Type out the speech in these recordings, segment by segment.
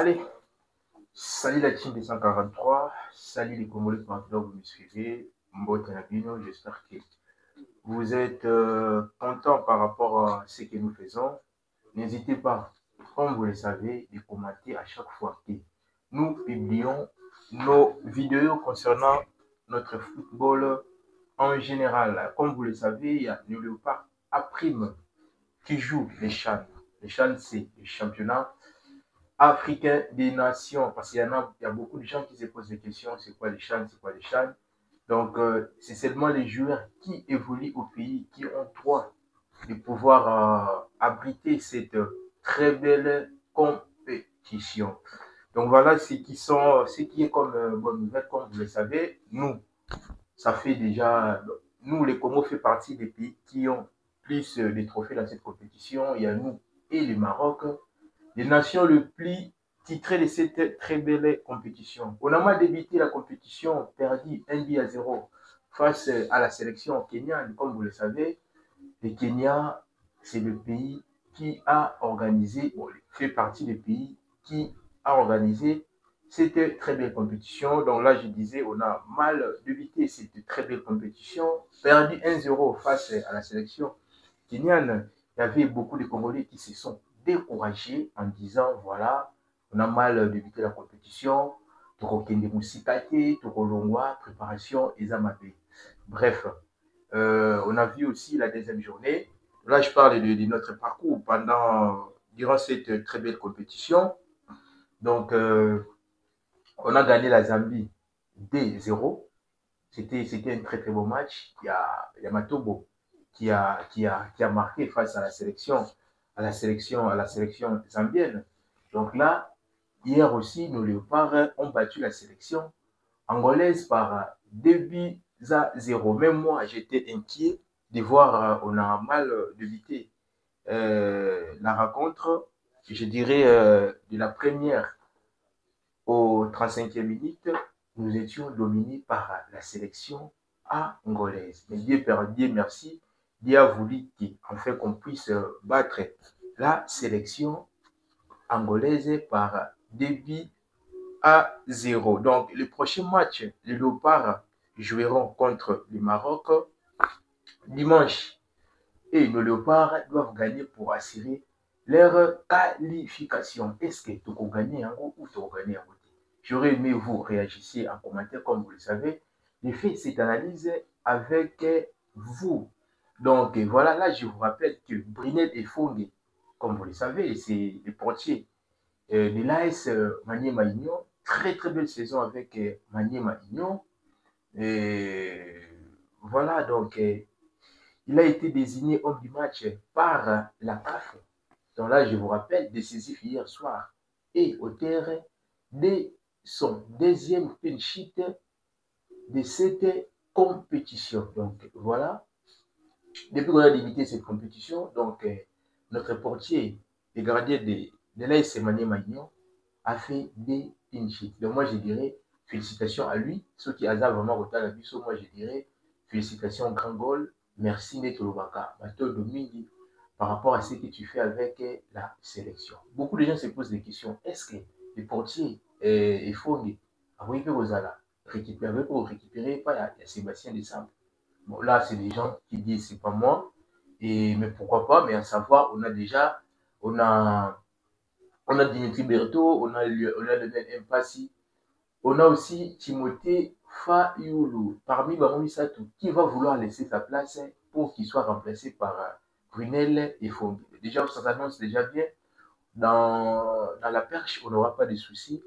Allez, salut la team des 143, salut les Congolais partout là où vous me suivez. Mbote Nabino, j'espère que vous êtes contents par rapport à ce que nous faisons. N'hésitez pas, comme vous le savez, de commenter à chaque fois que nous publions nos vidéos concernant notre football en général. Comme vous le savez, il y a le Léopard A prime qui joue les CHAN. Les CHAN, c'est les championnats africain des nations, parce qu'il y a beaucoup de gens qui se posent des questions, c'est quoi les CHAN, c'est quoi les CHAN. Donc, c'est seulement les joueurs qui évoluent au pays, qui ont droit de pouvoir abriter cette très belle compétition. Donc voilà ce qui est comme bonne nouvelle, comme vous le savez, nous, ça fait déjà, nous les Congo fait partie des pays qui ont plus de trophées dans cette compétition. Il y a nous et le Maroc, les nations les plus titrées de cette très belle compétition. On a mal débuté la compétition, perdu 1-0 face à la sélection kenyane, comme vous le savez. Le Kenya, c'est le pays qui a organisé, bon, fait partie des pays qui a organisé cette très belle compétition. Donc là, je disais, on a mal débuté cette très belle compétition, perdu 1-0 face à la sélection kenyane. Il y avait beaucoup de Congolais qui se sont découragés en disant, voilà, on a mal débuté la compétition, Tokokende Musikate, Tokolongwa, préparation, Ezamapé. Bref, on a vu aussi la deuxième journée. Là, je parle de notre parcours durant cette très belle compétition. Donc, on a gagné la Zambie 2-0. C'était un très très beau match. Il y a Matobo qui a marqué face à la sélection zambienne. Donc là, hier aussi, nos léopards ont battu la sélection angolaise par 2-0. Même moi, j'étais inquiet de voir, on a mal débuté la rencontre, je dirais, de la première au 35e minute, nous étions dominés par la sélection angolaise. Mais Dieu merci, Dieu a voulu enfin qu'on puisse battre la sélection angolaise par 2-0. Donc, le prochain match, les Léopards joueront contre le Maroc dimanche. Et nos Léopards doivent gagner pour assurer leur qualification. Est-ce que tu peux gagner en gros ou tu peux gagner en gros? J'aurais aimé vous réagir en commentaire, comme vous le savez. J'ai fait cette analyse avec vous. Donc voilà, là je vous rappelle que Brunel Efongue, comme vous le savez, c'est le portier de l'AS Maniema Union. Très très belle saison avec Maniema Union. Et voilà, donc il a été désigné homme du match par la CAF. Donc là, je vous rappelle, décisif hier soir et auteur de son deuxième clean sheet de cette compétition. Donc voilà, depuis qu'on a débuté cette compétition, donc notre portier, le gardien de l'AS Maniema Union, a fait des clean sheets. Donc moi, je dirais félicitations à lui. Ceux qui hasardent vraiment autant la vie, moi, je dirais félicitations, grand goal. Merci Neto Lobaka, Bateau Domingue, par rapport à ce que tu fais avec la sélection. Beaucoup de gens se posent des questions. Est-ce que les portiers et Fongue, oui, que vous allez récupérer, pas, il y a Sébastien Desambre. Bon, là, c'est des gens qui disent, c'est pas moi, mais pourquoi pas, mais à savoir, on a Dimitri Berthaud, on a Lionel Mpassi, on a aussi Timothée Fayulu, parmi Bamoumi Satou, qui va vouloir laisser sa place pour qu'il soit remplacé par Brunel et Fongue. Déjà, ça s'annonce déjà bien. Dans la perche, on n'aura pas de soucis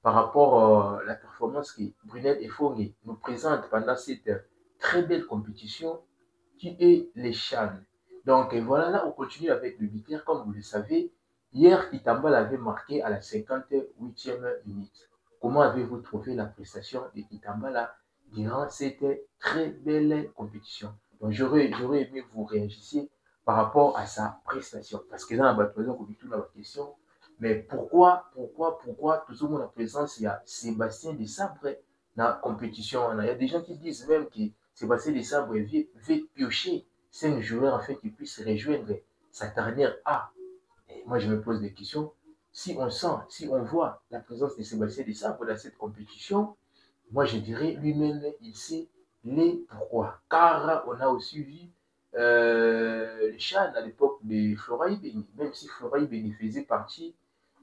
par rapport à la performance que Brunel et Fongue nous présentent pendant cette très belle compétition qui est les CHAN. Donc voilà, là, on continue avec le Biker, comme vous le savez. Hier, Itambal avait marqué à la 58e minute. Comment avez-vous trouvé la prestation de Itambala durant cette très belle compétition? Donc j'aurais aimé vous réagissiez par rapport à sa prestation. Parce que là, on va poser la question, mais pourquoi tout le monde en présence, il y a Sébastien Desabre dans la compétition? Il y a des gens qui disent même que Sébastien Desabre veut piocher 5 joueurs afin qu'ils puissent rejoindre sa dernière A. Et moi, je me pose des questions. si on sent, si on voit la présence de Sébastien Desabre dans cette compétition, moi je dirais lui-même, il sait les pourquoi. Car on a aussi vu le Chan à l'époque de Flora Ibeni, même si Flora Ibeni faisait partie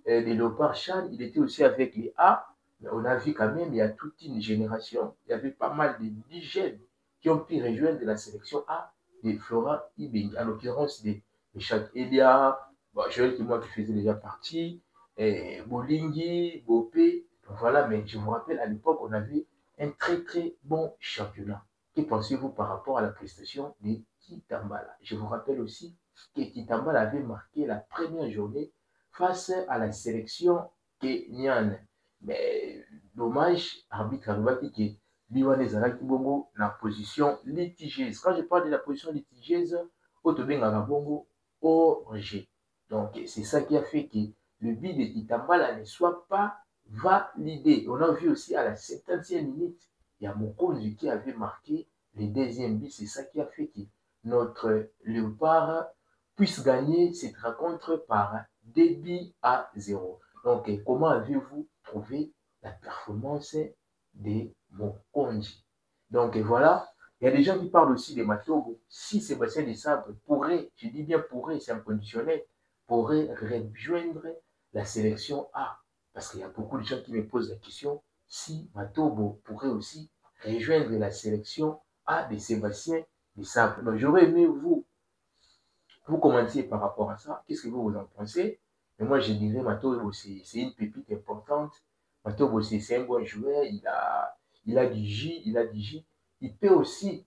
des Léopards Chan, il était aussi avec les A, mais on a vu quand même, il y a toute une génération, il y avait pas mal de 10 jeunes qui ont pu rejoindre la sélection A de Flora Ibeni, en l'occurrence des Chad Elia, bon, Joël qui moi qui faisait déjà partie, Bolingi, Bopé, voilà, mais je me rappelle à l'époque, on avait un très très bon championnat. Que pensez-vous par rapport à la prestation de Kitambala? Je vous rappelle aussi que Kitambala avait marqué la première journée face à la sélection kenyane. Mais dommage, arbitre Arubaki qui Biwane Zalaki Bongo la position litigieuse. Quand je parle de la position litigieuse, Otobenga Bongo OG. Donc c'est ça qui a fait que le but de Kitambala ne soit pas validé. On a vu aussi à la 70e minute, il y a Mokonzi qui avait marqué le deuxième but. C'est ça qui a fait que notre Léopard puisse gagner cette rencontre par 2-0. Donc, comment avez-vous trouvé la performance de Mokonzi? Donc, voilà. Il y a des gens qui parlent aussi des Matogo. Si Sébastien Desabre pourrait, je dis bien pourrait, c'est inconditionnel, pourrait rejoindre la sélection A. Parce qu'il y a beaucoup de gens qui me posent la question si Matobo pourrait aussi rejoindre la sélection A de Sébastien Desabre. Donc, j'aurais aimé vous commentiez par rapport à ça. Qu'est-ce que vous en pensez? Mais moi, je dirais, Matobo, c'est une pépite importante. Matobo, c'est un bon joueur. Il a du J, il a du J. Il peut aussi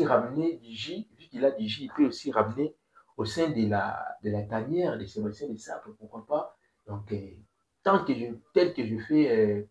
ramener du J, vu qu'il a du J, il peut aussi ramener au sein de la tanière de Sébastien Desabre, pourquoi pas. Donc, tel que je fais,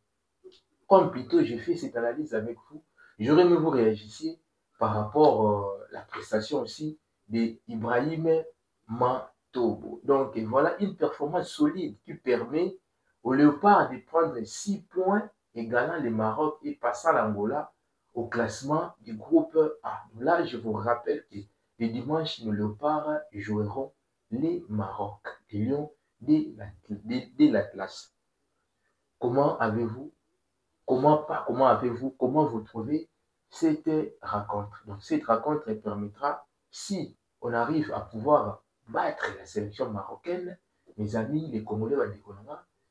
comme plutôt je fais cette analyse avec vous, j'aurais aimé vous réagissiez par rapport à la prestation aussi d'Ibrahim Matobo. Donc voilà une performance solide qui permet au Léopard de prendre 6 points égalant le Maroc et passant l'Angola au classement du groupe A. Là, je vous rappelle que le dimanche, nos Léopards joueront les Maroc, les Lions de l'Atlas. Comment avez-vous comment vous trouvez cette rencontre? Donc, cette rencontre permettra, si on arrive à pouvoir battre la sélection marocaine, mes amis, les Congolais,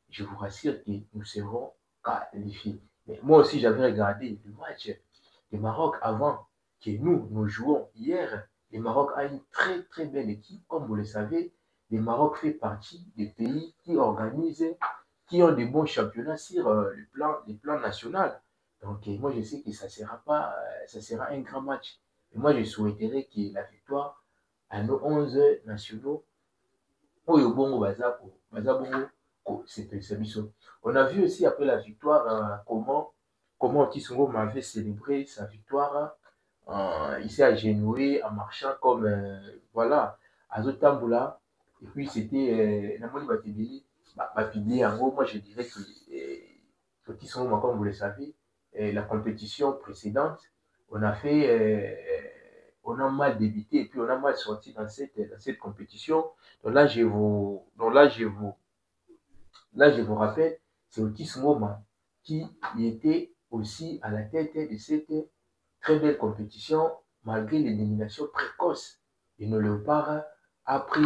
je vous rassure que nous serons qualifiés. Mais moi aussi, j'avais regardé le match du Maroc avant que nous jouons hier. Le Maroc a une très très belle équipe. Comme vous le savez, le Maroc fait partie des pays qui ont des bons championnats sur le plan national. Donc, moi, je sais que ça sera un grand match. Et moi, je souhaiterais que la victoire à nos 11 nationaux, on a vu aussi après la victoire comment Tisongo m'avait célébré sa victoire. Il s'est agenouillé en marchant comme, voilà, à Zotamboula. Et puis, c'était, moi, je dirais que Tisongo, comme vous le savez, la compétition précédente, on a fait, on a mal débuté et puis on a mal sorti dans cette compétition. Donc là, je vous rappelle, c'est Otis Ngoma qui était aussi à la tête de cette très belle compétition, malgré l'élimination précoce de nos Léopards après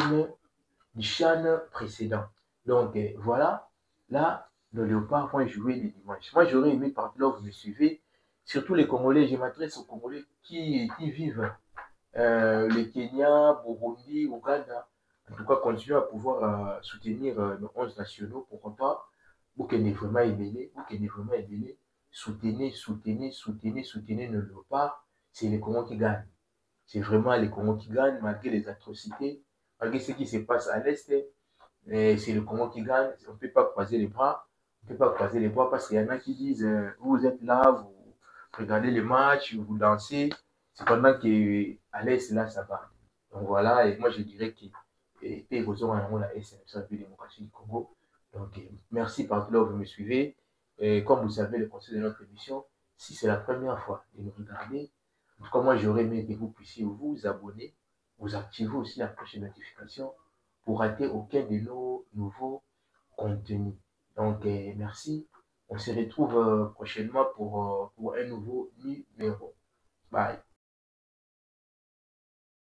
du Chan précédent. Donc voilà, là, nos Léopards vont jouer les dimanches. Moi, j'aurais aimé, par là, vous me suivez, surtout les Congolais, je m'adresse aux Congolais qui vivent le Kenya, Burundi, Ouganda. En tout cas, continuer à pouvoir soutenir nos 11 nationaux, pourquoi pas. Vous qui êtes vraiment aimé, soutenez nos léopards. C'est les Congos qui gagnent. C'est vraiment les Congos qui gagnent, malgré les atrocités, malgré ce qui se passe à l'Est. C'est le Congo qui gagne. On ne peut pas croiser les bras. On ne peut pas croiser les bras parce qu'il y en a qui disent vous êtes là, vous regardez les matchs, vous dansez. C'est pendant qu'à l'Est, là, ça va. Donc voilà, et moi je dirais que vous aurez la SNC démocratie du Congo. Donc merci partout là où vous me suivez. Et comme vous savez, le conseil de notre émission, si c'est la première fois de nous regarder, en tout cas, moi j'aurais aimé que vous puissiez vous abonner, vous activer aussi la cloche de notification pour rater aucun de nos nouveaux contenu. Donc, merci. On se retrouve prochainement pour un nouveau numéro. Bye.